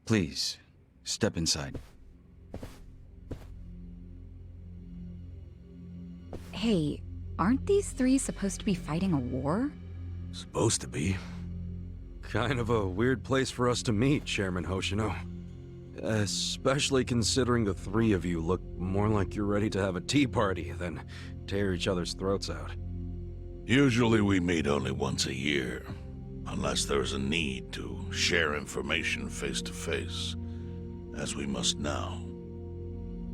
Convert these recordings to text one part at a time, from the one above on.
Please, step inside. Hey, aren't these three supposed to be fighting a war? Supposed to be. Kind of a weird place for us to meet, Chairman Hoshino. Especially considering the three of you look more like you're ready to have a tea party than tear each other's throats out. Usually we meet only once a year, unless there's a need to share information face to face, as we must now.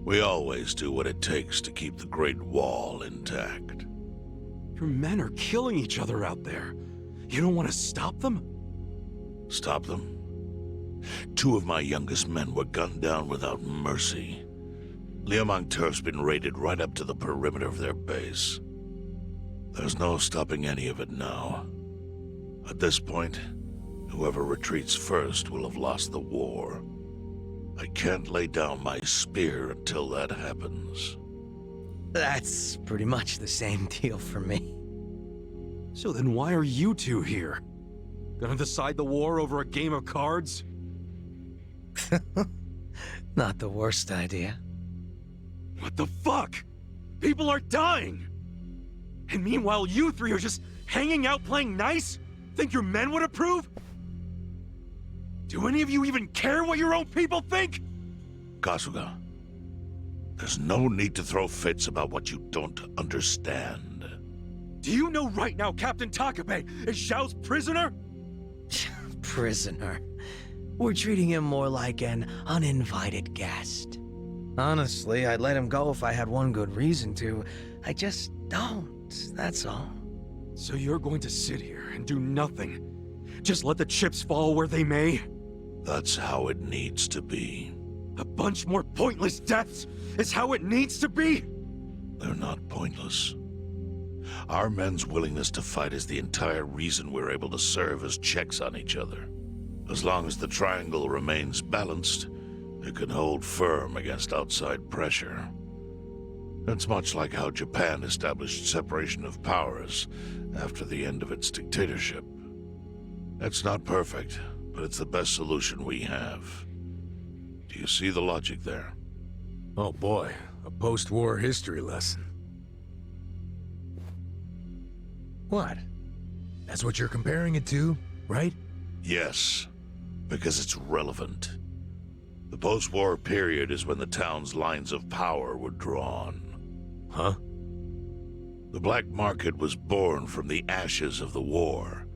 We always do what it takes to keep the Great Wall intact. Your men are killing each other out there. You don't want to stop them? Stop them? 2 of my youngest men were gunned down without mercy. Liumang Turf's been raided right up to the perimeter of their base. There's no stopping any of it now. At this point, whoever retreats first will have lost the war. I can't lay down my spear until that happens. That's pretty much the same deal for me. So then why are you two here? Gonna decide the war over a game of cards? Not the worst idea. What the fuck? People are dying! And meanwhile you three are just hanging out playing nice? Think your men would approve? Do any of you even care what your own people think? Kasuga, there's no need to throw fits about what you don't understand. Do you know right now Captain Takabe is Xiao's prisoner? Prisoner. We're treating him more like an uninvited guest. Honestly, I'd let him go if I had one good reason to. I just don't, that's all. So you're going to sit here and do nothing? Just let the chips fall where they may? That's how it needs to be. A bunch more pointless deaths is how it needs to be? They're not pointless. Our men's willingness to fight is the entire reason we're able to serve as checks on each other. As long as the triangle remains balanced, it can hold firm against outside pressure. It's much like how Japan established separation of powers after the end of its dictatorship. It's not perfect, but it's the best solution we have. Do you see the logic there? Oh boy, a post-war history lesson. What? That's what you're comparing it to, right? Yes, because it's relevant. The post-war period is when the town's lines of power were drawn. Huh? The black market was born from the ashes of the war.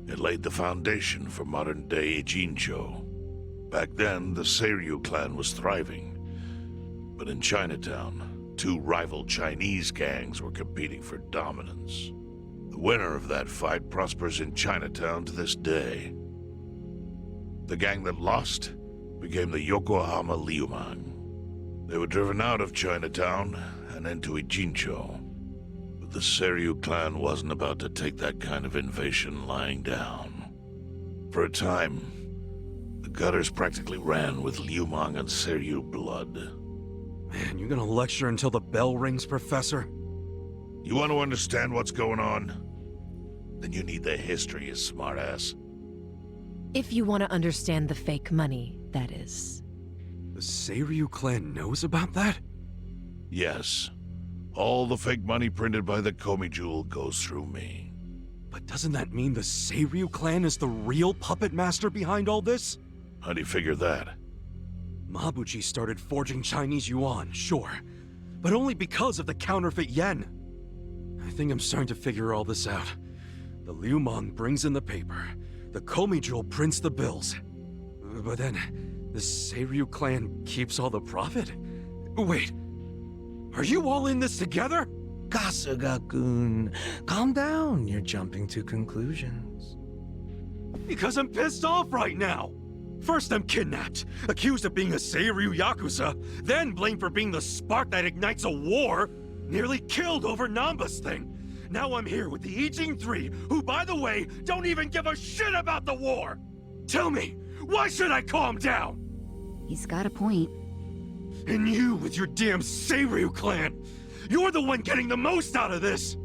It laid the foundation for modern-day Ijincho. Back then, the Seiryu clan was thriving. But in Chinatown, 2 rival Chinese gangs were competing for dominance. The winner of that fight prospers in Chinatown to this day. The gang that lost became the Yokohama Liumang. They were driven out of Chinatown and into Ijincho. But the Seiryu clan wasn't about to take that kind of invasion lying down. For a time, the gutters practically ran with Liumang and Seiryu blood. Man, you gonna lecture until the bell rings, Professor? You want to understand what's going on? Then you need the history, you smartass. If you want to understand the fake money, that is. The Seiryu clan knows about that? Yes. All the fake money printed by the Komi Jewel goes through me. But doesn't that mean the Seiryu clan is the real puppet master behind all this? How do you figure that? Mabuchi started forging Chinese yuan, sure. But only because of the counterfeit yen. I think I'm starting to figure all this out. The Liumang brings in the paper. The Komi Jewel prints the bills. But then, the Seiryu clan keeps all the profit? Wait, are you all in this together? Kasuga-kun, calm down. You're jumping to conclusions. Because I'm pissed off right now. First I'm kidnapped, accused of being a Seiryu Yakuza, then blamed for being the spark that ignites a war, nearly killed over Namba's thing. Now I'm here with the Ijin 3, who, by the way, don't even give a shit about the war! Tell me, why should I calm down? He's got a point. And you with your damn Seiryu clan! You're the one getting the most out of this!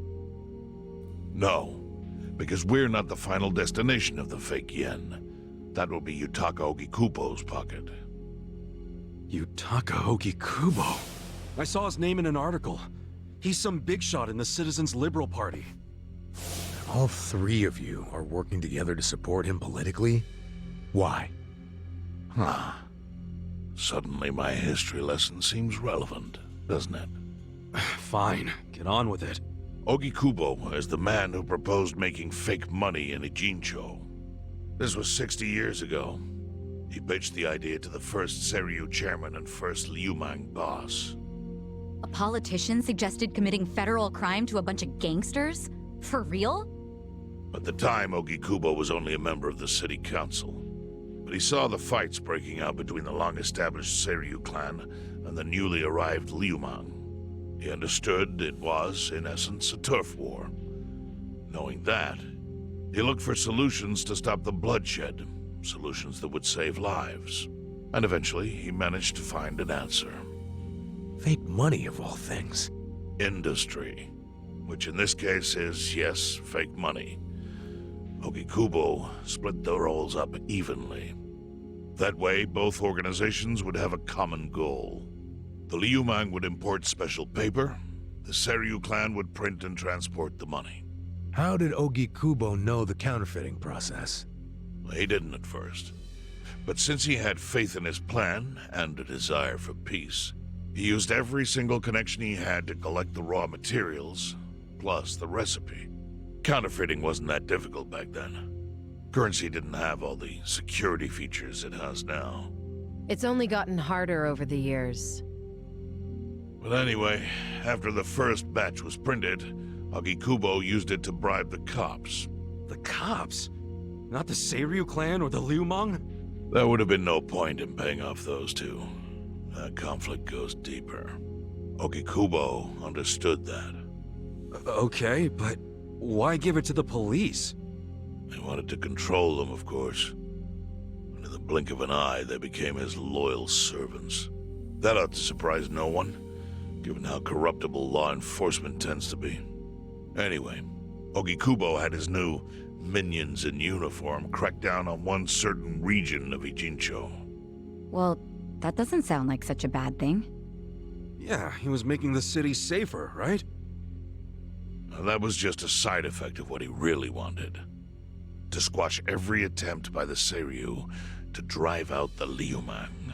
No, because we're not the final destination of the fake yen. That will be Yutaka Ogikubo's pocket. Yutaka Ogikubo. I saw his name in an article. He's some big shot in the Citizens Liberal Party. All three of you are working together to support him politically? Why? Huh. Suddenly my history lesson seems relevant, doesn't it? Fine, get on with it. Ogikubo is the man who proposed making fake money in Ijincho. This was 60 years ago. He pitched the idea to the first Seiryu chairman and first Liumang boss. A politician suggested committing federal crime to a bunch of gangsters? For real? At the time, Ogikubo was only a member of the city council. But he saw the fights breaking out between the long-established Seiryu clan and the newly arrived Liumang. He understood it was, in essence, a turf war. Knowing that, he looked for solutions to stop the bloodshed, solutions that would save lives. And eventually, he managed to find an answer. Fake money, of all things. Industry. Which in this case is, yes, fake money. Ogikubo split the roles up evenly. That way, both organizations would have a common goal. The Liumang would import special paper, the Seiryu clan would print and transport the money. How did Ogikubo know the counterfeiting process? He didn't at first. But since he had faith in his plan and a desire for peace, he used every single connection he had to collect the raw materials, plus the recipe. Counterfeiting wasn't that difficult back then. Currency didn't have all the security features it has now. It's only gotten harder over the years. But anyway, after the first batch was printed, Ogikubo used it to bribe the cops. The cops? Not the Seiryu clan or the Liumang? There would have been no point in paying off those two. That conflict goes deeper. Ogikubo understood that. Okay, but why give it to the police? He wanted to control them, of course. And in the blink of an eye, they became his loyal servants. That ought to surprise no one, given how corruptible law enforcement tends to be. Anyway, Ogikubo had his new minions in uniform crack down on one certain region of Ijincho. Well, that doesn't sound like such a bad thing. Yeah, he was making the city safer, right? Now, that was just a side effect of what he really wanted. To squash every attempt by the Seiryu to drive out the Liumang.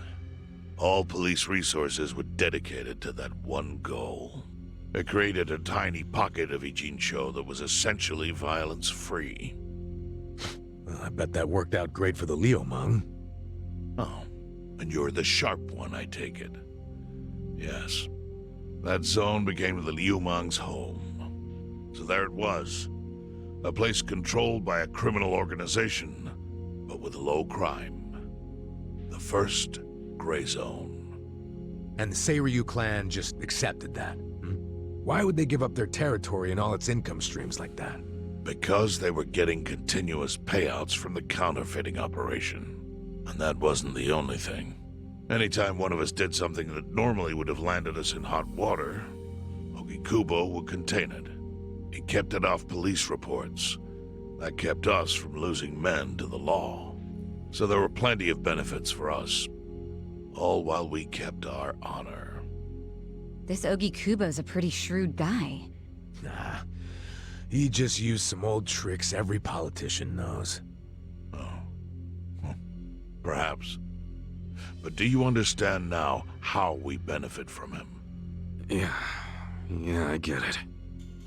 All police resources were dedicated to that one goal. It created a tiny pocket of Ijincho that was essentially violence-free. Well, I bet that worked out great for the Liumang. Oh, and you're the sharp one, I take it. Yes. That zone became the Liumang's home. So there it was. A place controlled by a criminal organization, but with low crime. The first gray zone. And the Seiryu clan just accepted that. Why would they give up their territory and all its income streams like that? Because they were getting continuous payouts from the counterfeiting operation. And that wasn't the only thing. Anytime one of us did something that normally would have landed us in hot water, Ogikubo would contain it. He kept it off police reports. That kept us from losing men to the law. So there were plenty of benefits for us. All while we kept our honor. This Ogikubo's a pretty shrewd guy. Nah, he just used some old tricks every politician knows. Oh. Perhaps. But do you understand now how we benefit from him? Yeah, I get it.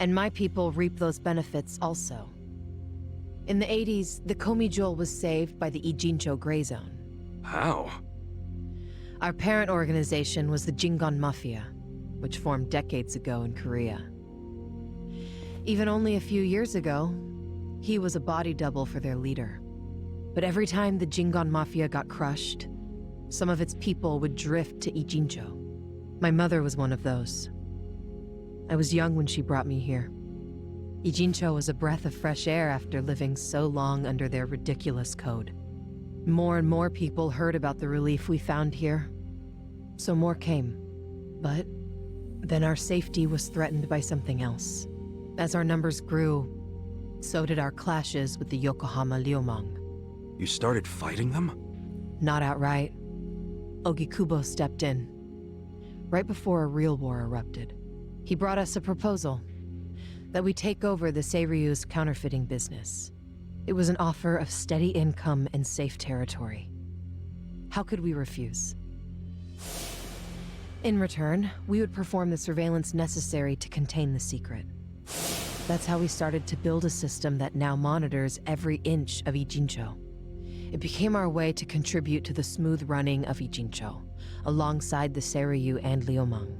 And my people reap those benefits also. In the 80s, the Komi Jewel was saved by the Ijincho Gray Zone. How? Our parent organization was the Jingon Mafia, which formed decades ago in Korea. Even only a few years ago, he was a body double for their leader. But every time the Jingon Mafia got crushed, some of its people would drift to Ijincho. My mother was one of those. I was young when she brought me here. Ijincho was a breath of fresh air after living so long under their ridiculous code. More and more people heard about the relief we found here, so more came. But then our safety was threatened by something else. As our numbers grew, so did our clashes with the Yokohama Liumang. You started fighting them? Not outright. Ogikubo stepped in. Right before a real war erupted. He brought us a proposal. That we take over the Seiryu's counterfeiting business. It was an offer of steady income and safe territory. How could we refuse? In return, we would perform the surveillance necessary to contain the secret. That's how we started to build a system that now monitors every inch of Ijincho. It became our way to contribute to the smooth running of Ijincho, alongside the Seiryu and Liumang.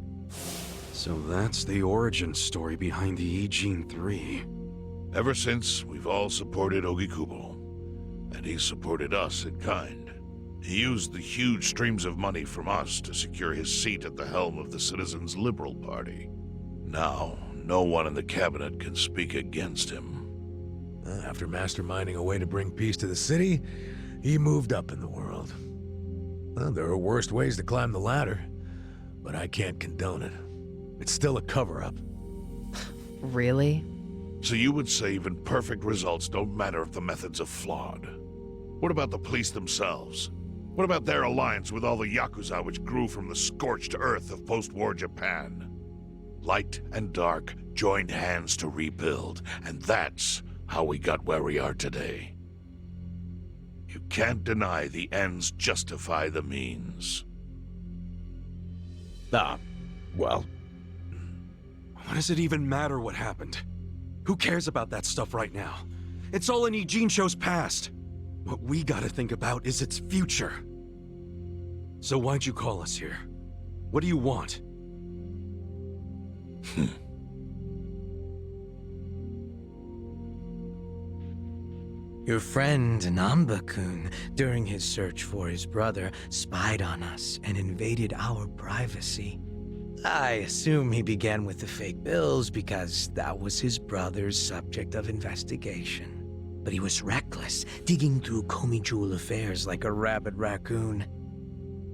So that's the origin story behind the Ijin 3. Ever since, we've all supported Ogikubo, and he supported us in kind. He used the huge streams of money from us to secure his seat at the helm of the Citizens' Liberal Party. Now, no one in the cabinet can speak against him. After masterminding a way to bring peace to the city, he moved up in the world. Well, there are worse ways to climb the ladder, but I can't condone it. It's still a cover-up. Really? So you would say even perfect results don't matter if the methods are flawed? What about the police themselves? What about their alliance with all the Yakuza which grew from the scorched earth of post-war Japan? Light and dark joined hands to rebuild, and that's how we got where we are today. You can't deny the ends justify the means. Well, What does it even matter what happened? Who cares about that stuff right now? It's all in Ijincho's past. What we gotta think about is its future. So why'd you call us here? What do you want? Your friend Namba-kun, during his search for his brother, spied on us and invaded our privacy. I assume he began with the fake bills because that was his brother's subject of investigation. But he was reckless, digging through Komi Jewel affairs like a rabid raccoon.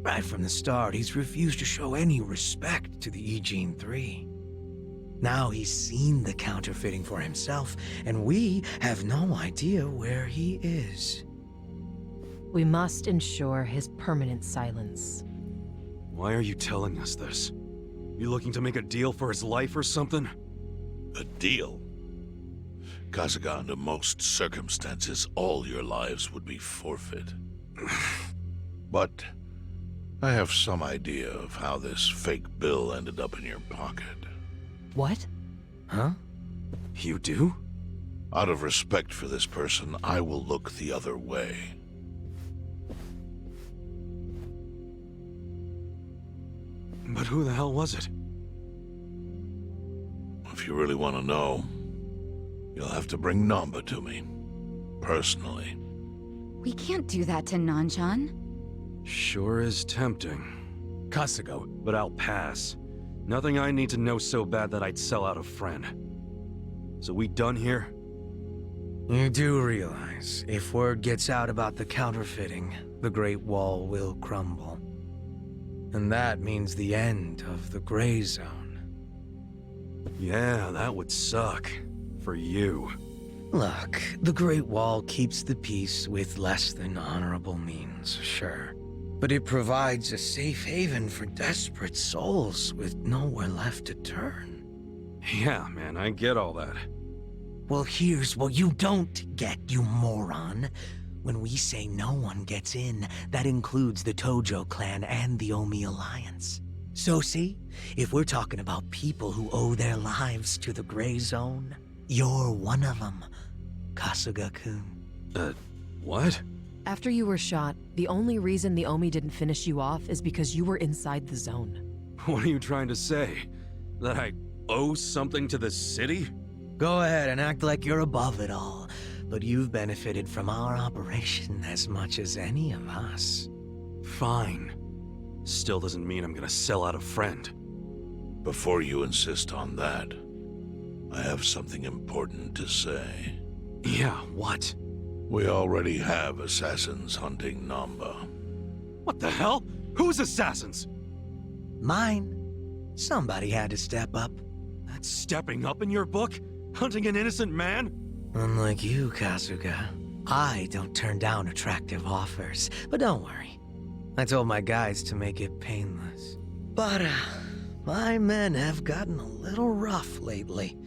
Right from the start, he's refused to show any respect to the Ijin 3. Now he's seen the counterfeiting for himself, and we have no idea where he is. We must ensure his permanent silence. Why are you telling us this? You looking to make a deal for his life or something? A deal? Kasuga, under most circumstances, all your lives would be forfeit. But I have some idea of how this fake bill ended up in your pocket. What? Huh? You do? Out of respect for this person, I will look the other way. But who the hell was it? If you really want to know, you'll have to bring Namba to me. Personally. We can't do that to Nanchan. Sure is tempting. Kasuga, But I'll pass. Nothing I need to know so bad that I'd sell out a friend. So we done here? You do realize, if word gets out about the counterfeiting, the Great Wall will crumble. And that means the end of the Gray Zone. Yeah, that would suck. For you. Look, the Great Wall keeps the peace with less than honorable means, sure. But it provides a safe haven for desperate souls with nowhere left to turn. Yeah, man, I get all that. Well, here's what you don't get, you moron. When we say no one gets in, that includes the Tojo clan and the Omi Alliance. So see, if we're talking about people who owe their lives to the Gray Zone, you're one of them, Kasuga-kun. What? After you were shot, the only reason the Omi didn't finish you off is because you were inside the zone. What are you trying to say? That I owe something to the city? Go ahead and act like you're above it all, but you've benefited from our operation as much as any of us. Fine. Still doesn't mean I'm gonna sell out a friend. Before you insist on that, I have something important to say. Yeah, what? We already have assassins hunting Namba. What the hell? Who's assassins? Mine. Somebody had to step up. That's stepping up in your book? Hunting an innocent man? Unlike you, Kasuga. I don't turn down attractive offers, but don't worry. I told my guys to make it painless. But, my men have gotten a little rough lately.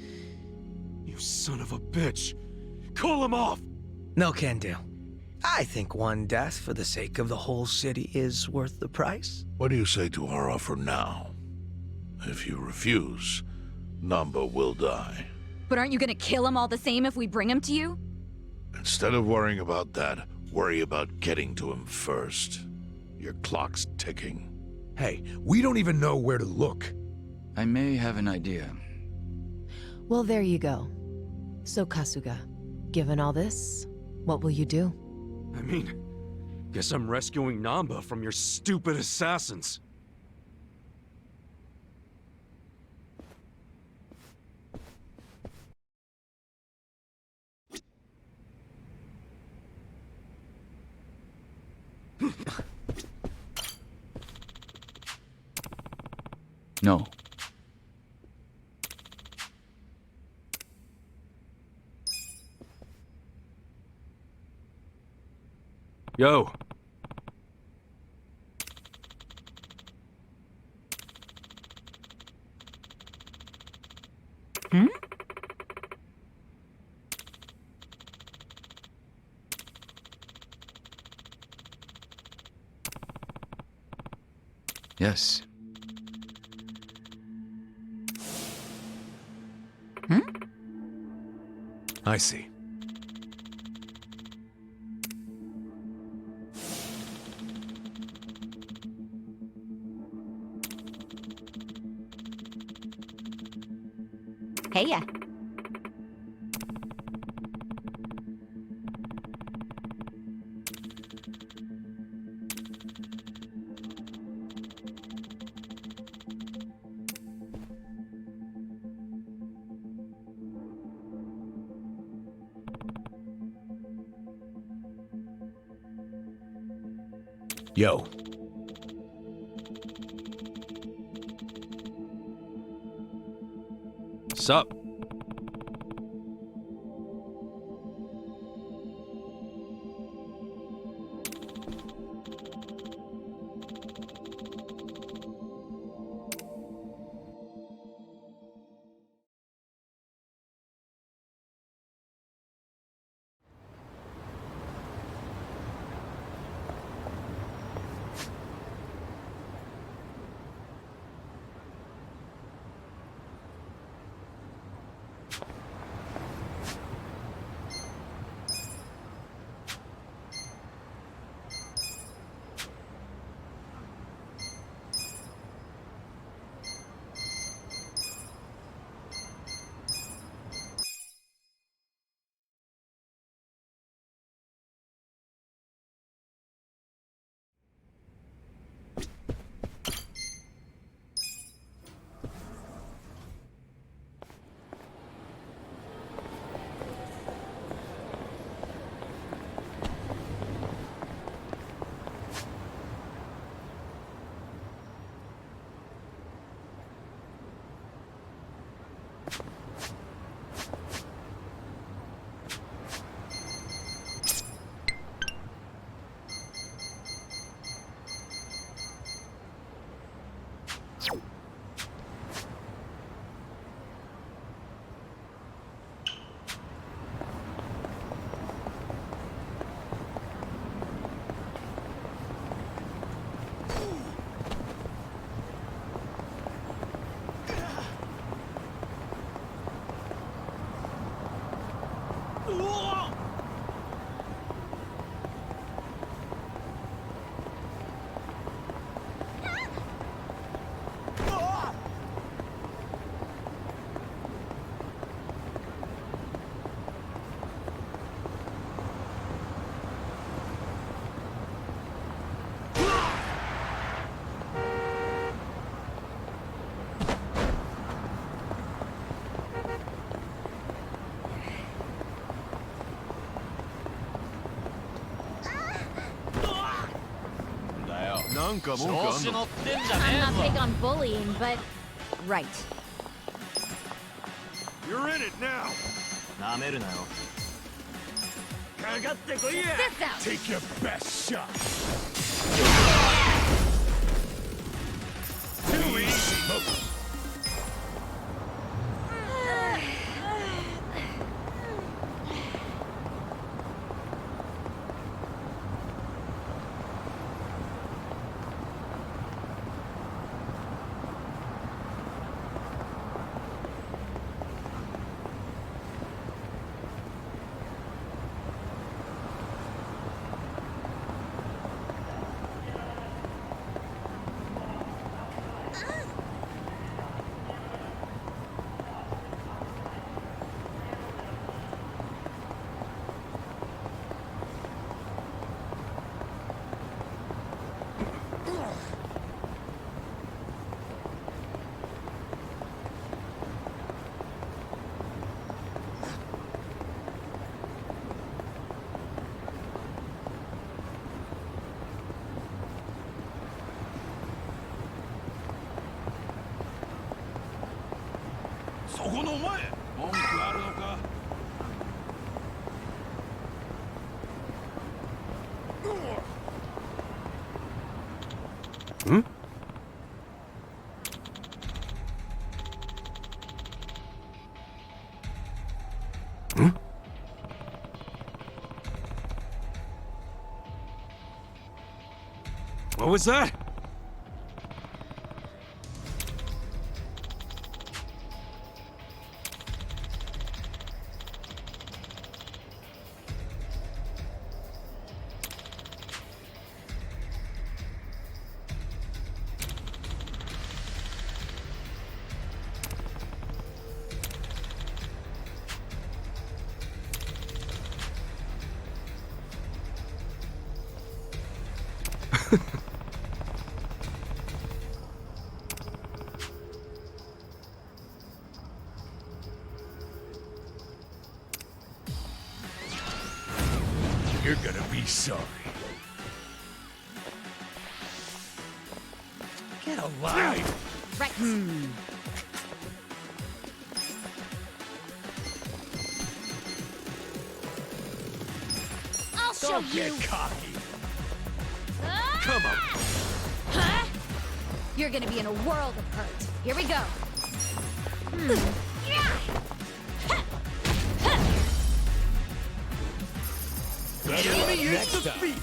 You son of a bitch! Call him off! No can do. I think one death for the sake of the whole city is worth the price. What do you say to our offer now? If you refuse, Namba will die. But aren't you gonna kill him all the same if we bring him to you? Instead of worrying about that, worry about getting to him first. Your clock's ticking. Hey, we don't even know where to look. I may have an idea. Well, there you go. So, Kasuga, given all this, what will you do? I mean, guess I'm rescuing Namba from your stupid assassins. No. Yo! Hmm? Yes. Hmm? I see. Hey ya. Yo. Sup? I'm not big on bullying, but right. You're in it now! This out! Take your best shot. Too easy. Hmm? Hmm? What was that? You're gonna be sorry. Get alive! Right. I'll show Don't get you. cocky. Come on. Huh? You're gonna be in a world of hurt. Here we go. Better luck next time.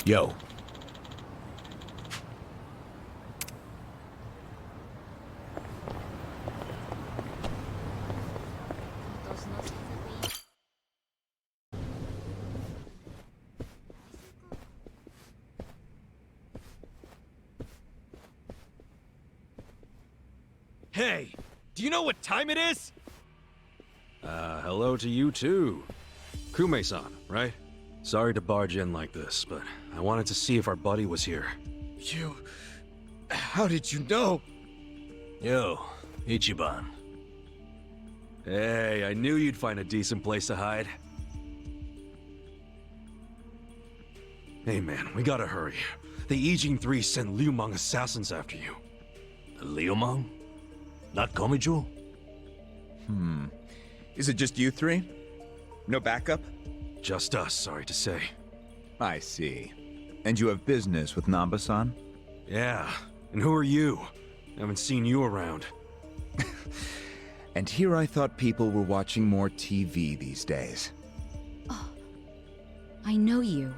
Yo. Hey, do you know what time it is? Hello to you too. Kume-san, right? Sorry to barge in like this, but I wanted to see if our buddy was here. You... How did you know? Yo, Ichiban. Hey, I knew you'd find a decent place to hide. Hey man, we gotta hurry. The Ijin 3 sent Liu Meng assassins after you. Liu Meng? Not Komijo? Is it just you three? No backup? Just us, sorry to say. I see. And you have business with Namba-san? Yeah, and who are you? Haven't seen you around. And here I thought people were watching more TV these days. I know you.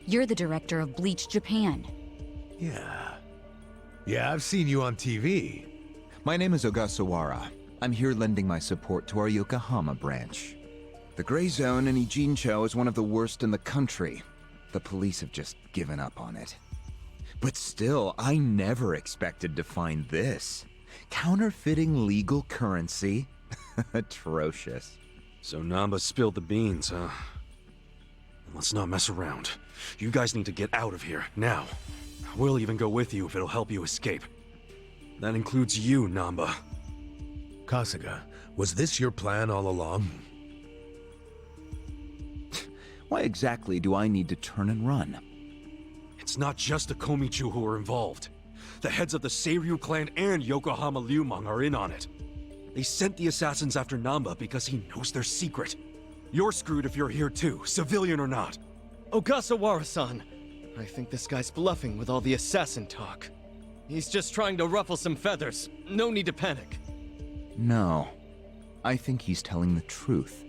You're the director of Bleach Japan. Yeah. Yeah, I've seen you on TV. My name is Ogasawara. I'm here lending my support to our Yokohama branch. The Gray Zone in Ijincho is one of the worst in the country. The police have just given up on it. But still, I never expected to find this. Counterfeiting legal currency? Atrocious. So Namba spilled the beans, huh? Let's not mess around. You guys need to get out of here, now. We'll even go with you if it'll help you escape. That includes you, Namba. Kasuga, was this your plan all along? Why exactly do I need to turn and run? It's not just the Komichu who are involved. The heads of the Seiryu clan and Yokohama Liumang are in on it. They sent the assassins after Namba because he knows their secret. You're screwed if you're here too, civilian or not. Ogasawara-san, I think this guy's bluffing with all the assassin talk. He's just trying to ruffle some feathers. No need to panic. No. I think he's telling the truth.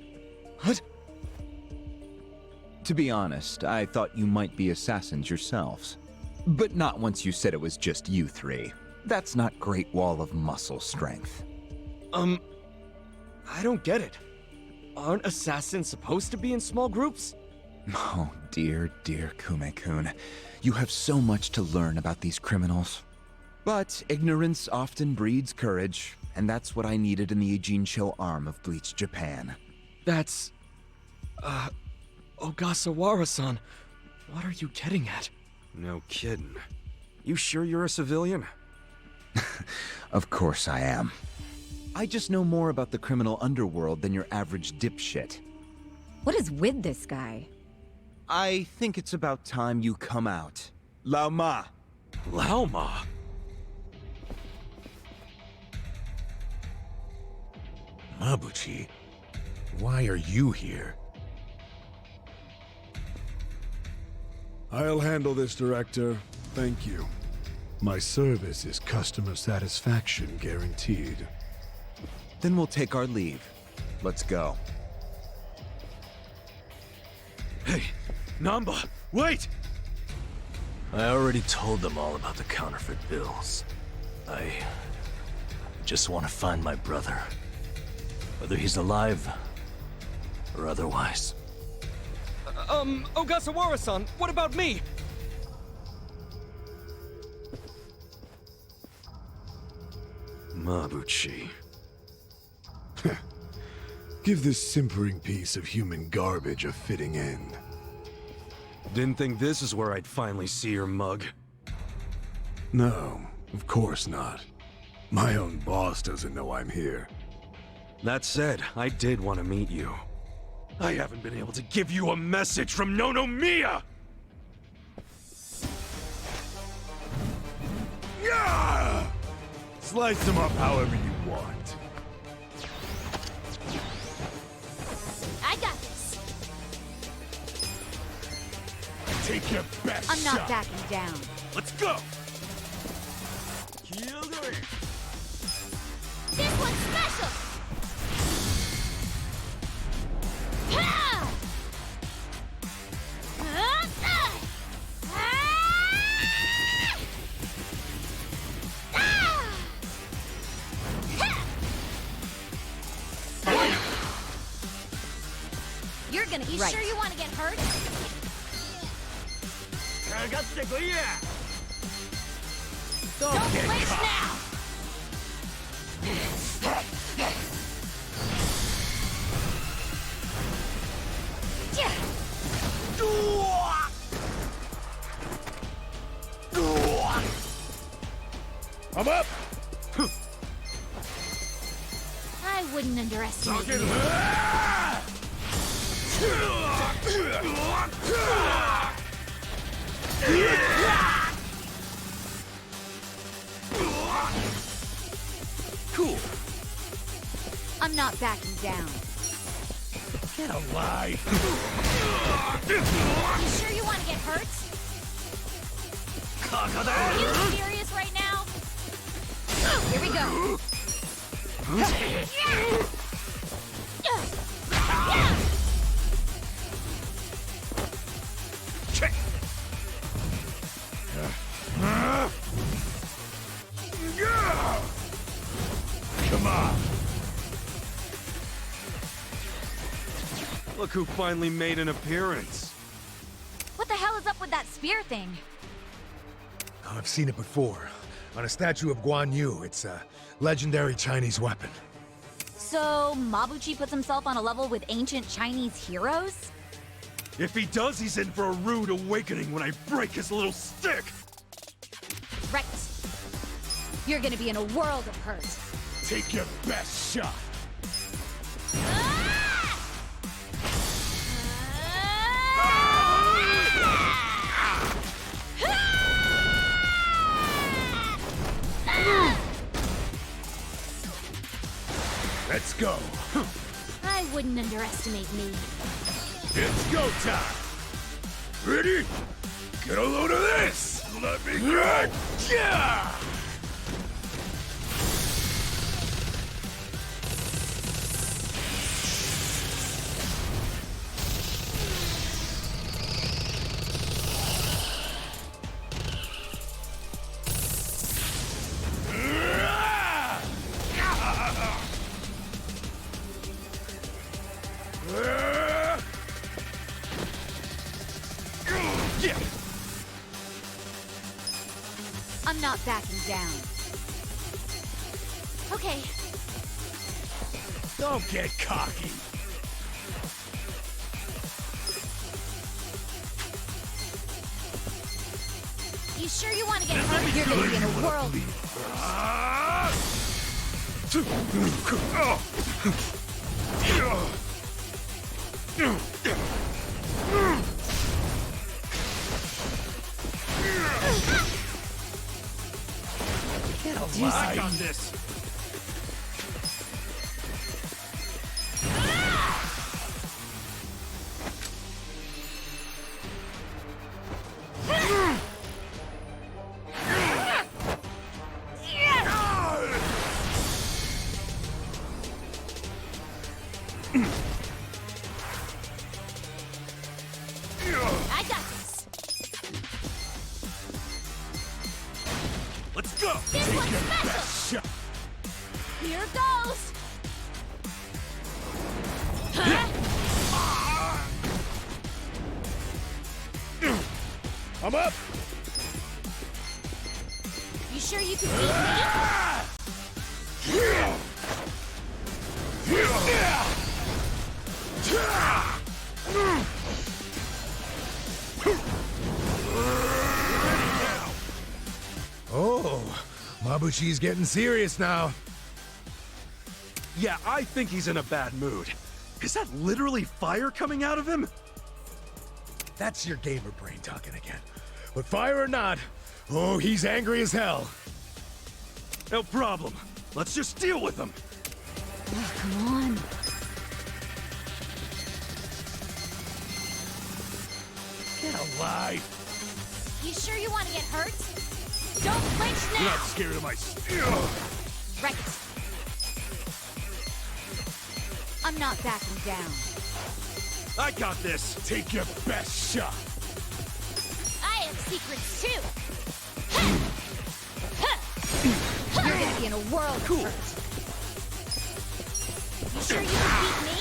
What? To be honest, I thought you might be assassins yourselves. But not once you said it was just you three. That's not Great Wall of muscle strength. I don't get it. Aren't assassins supposed to be in small groups? Oh, dear, dear Kume-kun. You have so much to learn about these criminals. But ignorance often breeds courage, and that's what I needed in the Ijincho arm of Bleach Japan. That's... Ogasawara-san, what are you getting at? No kidding. You sure you're a civilian? Of course I am. I just know more about the criminal underworld than your average dipshit. What is with this guy? I think it's about time you come out. Lao Ma! Lao Ma? Mabuchi, why are you here? I'll handle this, Director. Thank you. My service is customer satisfaction guaranteed. Then we'll take our leave. Let's go. Hey, Namba, wait! I already told them all about the counterfeit bills. I just want to find my brother. Whether he's alive or otherwise. Ogasawara-san, what about me? Mabuchi. Give this simpering piece of human garbage a fitting end. Didn't think this is where I'd finally see your mug. No, of course not. My own boss doesn't know I'm here. That said, I did want to meet you. I haven't been able to give you a message from Nonomiya! Yeah! Slice them up however you want. I got this. Take your best I'm not shot. backing down. Let's go! This one's special! Ha! You're gonna be right. Sure you want to get hurt? Don't flinch now! I'm up! I wouldn't underestimate you. Cool. I'm not backing down. Get a lie. You sure you want to get hurt? Are you serious right now? Here we go. Come on. Look who finally made an appearance. What the hell is up with that spear thing? I've seen it before. On a statue of Guan Yu, it's a legendary Chinese weapon. So, Mabuchi puts himself on a level with ancient Chinese heroes? If he does, he's in for a rude awakening when I break his little stick! Right. You're gonna be in a world of hurt. Take your best shot. Let's go. I wouldn't underestimate me. It's go time. Ready? Get a load of this. Let me go. Yeah. I'm not backing down. Okay. Don't get cocky. You sure you want to get hurt? You're gonna be in a whirl. Get alive on this. I got this. Let's go. This Take one's your special. best shot. Here goes. I'm up. You sure you can beat me? Oh, Mabuchi's getting serious now. Yeah, I think he's in a bad mood. Is that literally fire coming out of him? That's your gamer brain talking again. But fire or not, oh, he's angry as hell. No problem. Let's just deal with him. Oh, come on. Get alive. You sure you want to get hurt? Don't flinch You're now. not scared of my... Right. I'm not backing down. I got this. Take your best shot. I have secrets too. You're gonna be in a world of hurt. You sure you can beat me?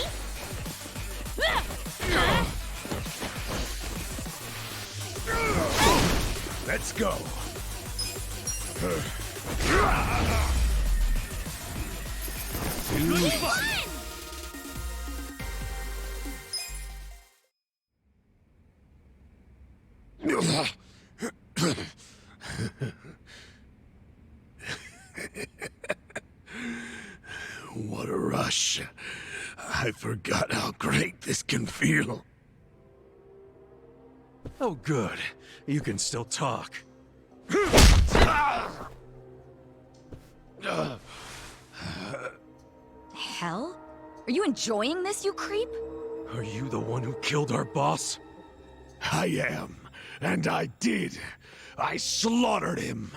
Let's go. Good fun! What a rush. I forgot how great this can feel. Oh, good. You can still talk. Hell? Are you enjoying this, you creep? Are you the one who killed our boss? I am, and I did. I slaughtered him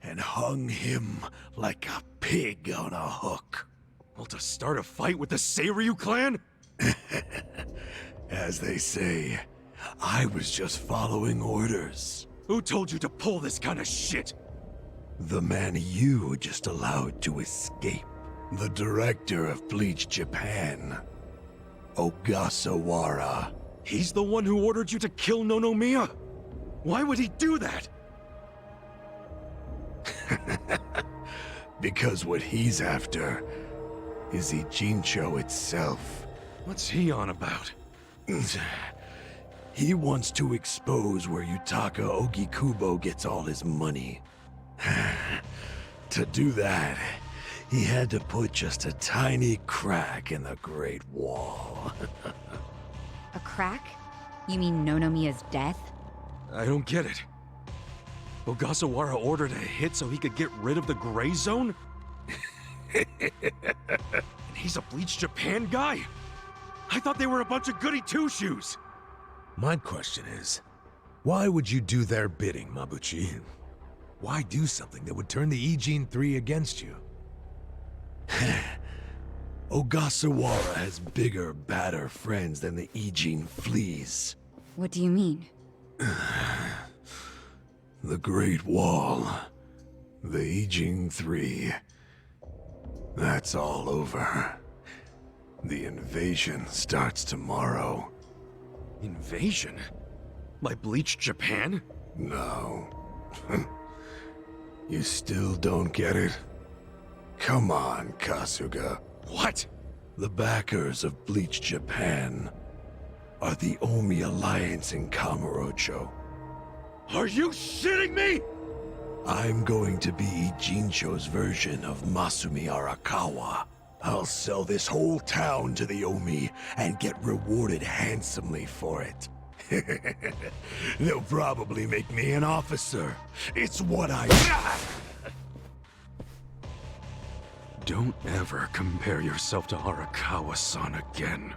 and hung him like a pig on a hook. Well, to start a fight with the Seiryu clan? As they say, I was just following orders. Who told you to pull this kind of shit? The man you just allowed to escape. The director of Bleach Japan, Ogasawara. He's the one who ordered you to kill Nonomiya? Why would he do that? Because what he's after is Ijincho itself. What's he on about? He wants to expose where Yutaka Ogikubo gets all his money. To do that, he had to put just a tiny crack in the Great Wall. A crack? You mean Nonomiya's death? I don't get it. Ogasawara ordered a hit so he could get rid of the Gray Zone? And He's a Bleach Japan guy? I thought they were a bunch of goody two-shoes. My question is, why would you do their bidding, Mabuchi? Why do something that would turn the Ijin 3 against you? Ogasawara has bigger, badder friends than the Ijin fleas. What do you mean? The Great Wall. The Ijin 3. That's all over. The invasion starts tomorrow. Invasion? By Bleach Japan? No. You still don't get it? Come on, Kasuga. What? The backers of Bleach Japan are the Omi Alliance in Kamurocho. Are you shitting me? I'm going to be Ijincho's version of Masumi Arakawa. I'll sell this whole town to the Omi and get rewarded handsomely for it. They'll probably make me an officer. It's what I... Don't ever compare yourself to Arakawa-san again.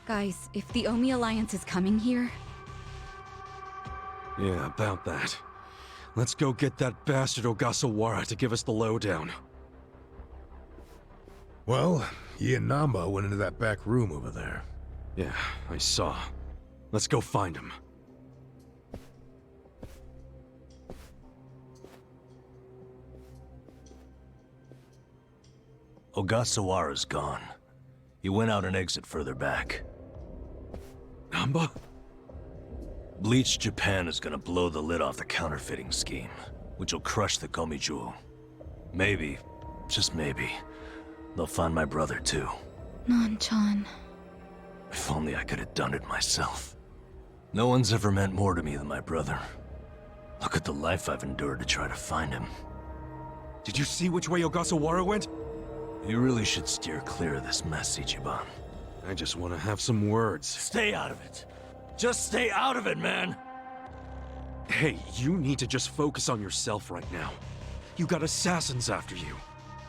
Guys, if the Omi Alliance is coming here... Yeah, about that. Let's go get that bastard Ogasawara to give us the lowdown. Well, he and Namba went into that back room over there. Yeah, I saw. Let's go find him. Ogasawara's gone. He went out an exit further back. Namba? Bleach Japan is gonna blow the lid off the counterfeiting scheme, which will crush the Komijou. Maybe, just maybe, they'll find my brother too. Nan-chan... If only I could have done it myself. No one's ever meant more to me than my brother. Look at the life I've endured to try to find him. Did you see which way Ogasawara went? You really should steer clear of this mess, Ichiban. I just want to have some words. Stay out of it! Just stay out of it, man! Hey, you need to just focus on yourself right now. You got assassins after you.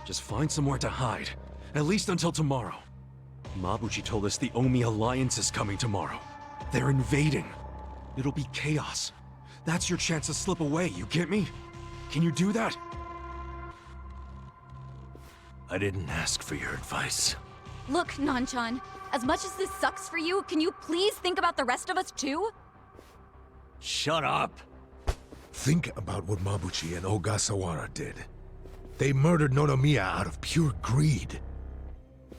Just find somewhere to hide. At least until tomorrow. Mabuchi told us the Omi Alliance is coming tomorrow. They're invading. It'll be chaos. That's your chance to slip away, you get me? Can you do that? I didn't ask for your advice. Look, Nan-chan, as much as this sucks for you, can you please think about the rest of us too? Shut up! Think about what Mabuchi and Ogasawara did. They murdered Nonomiya out of pure greed.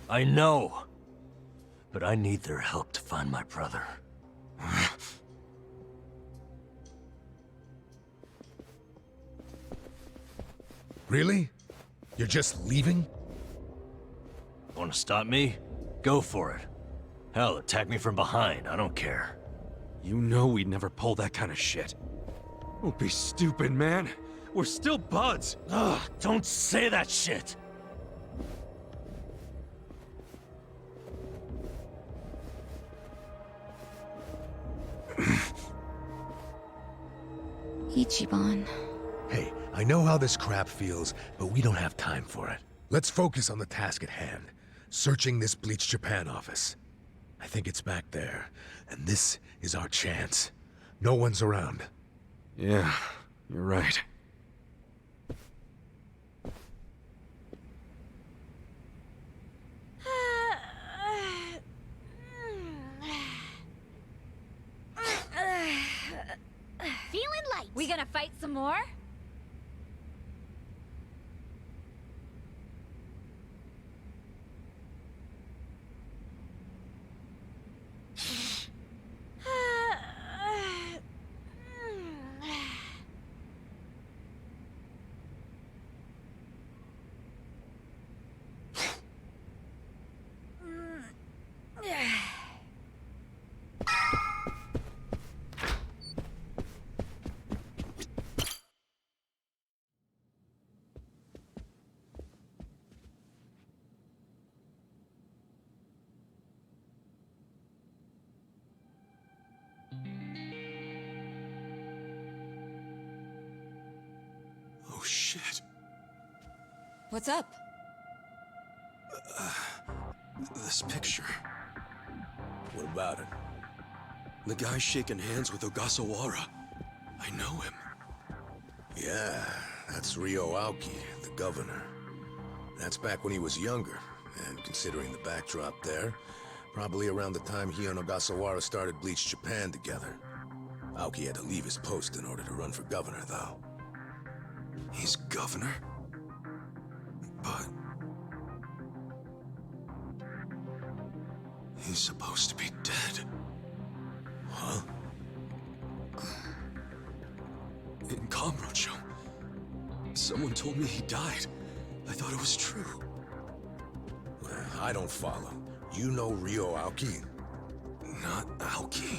I know. But I need their help to find my brother. Really? You're just leaving? Want to stop me? Go for it. Hell, attack me from behind, I don't care. You know we'd never pull that kind of shit. Don't be stupid, man. We're still buds. Ugh, don't say that shit! Ichiban... Hey, I know how this crap feels, but we don't have time for it. Let's focus on the task at hand. Searching this Bleach Japan office. I think it's back there, and this is our chance. No one's around. Yeah, you're right. Feeling light. We gonna fight some more? What's up? This picture. What about it? The guy shaking hands with Ogasawara. I know him. Yeah, that's Ryo Aoki, the governor. That's back when he was younger, and considering the backdrop there, probably around the time he and Ogasawara started Bleach Japan together. Aoki had to leave his post in order to run for governor, though. He's governor? But... he's supposed to be dead. Huh? In Kamurocho, someone told me he died. I thought it was true. Well, I don't follow. You know Ryo Aoki? Not Aoki.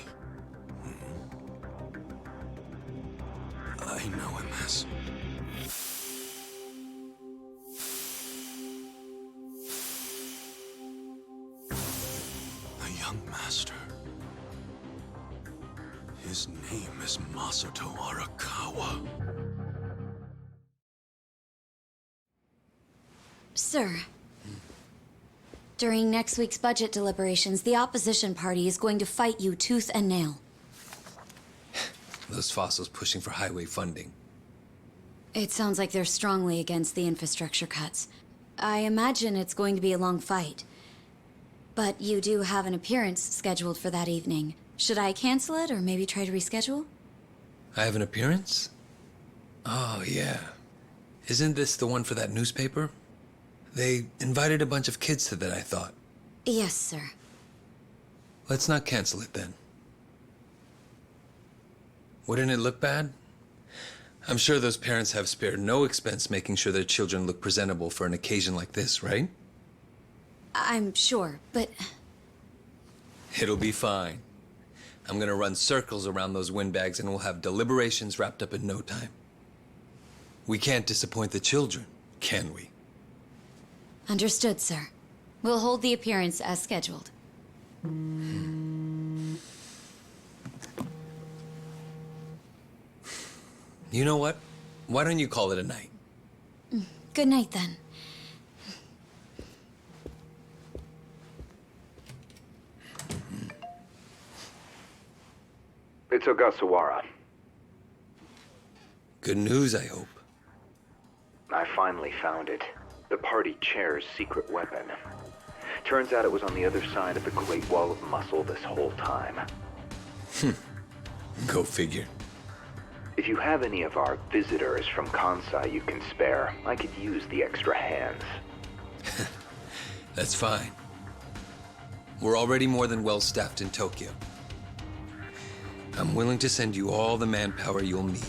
I know him as... the young master. His name is Masato Arakawa. Sir. During next week's budget deliberations, the opposition party is going to fight you tooth and nail. Those fossils pushing for highway funding. It sounds like they're strongly against the infrastructure cuts. I imagine it's going to be a long fight. But you do have an appearance scheduled for that evening. Should I cancel it or maybe try to reschedule? I have an appearance? Oh, yeah. Isn't this the one for that newspaper? They invited a bunch of kids to that, I thought. Yes, sir. Let's not cancel it then. Wouldn't it look bad? I'm sure those parents have spared no expense making sure their children look presentable for an occasion like this, right? I'm sure, but... It'll be fine. I'm gonna run circles around those windbags and we'll have deliberations wrapped up in no time. We can't disappoint the children, can we? Understood, sir. We'll hold the appearance as scheduled. You know what? Why don't you call it a night? Good night, then. It's Ogasawara. Good news, I hope. I finally found it. The party chair's secret weapon. Turns out it was on the other side of the Great Wall of Muscle this whole time. Go figure. If you have any of our visitors from Kansai you can spare, I could use the extra hands. That's fine. We're already more than well-staffed in Tokyo. I'm willing to send you all the manpower you'll need.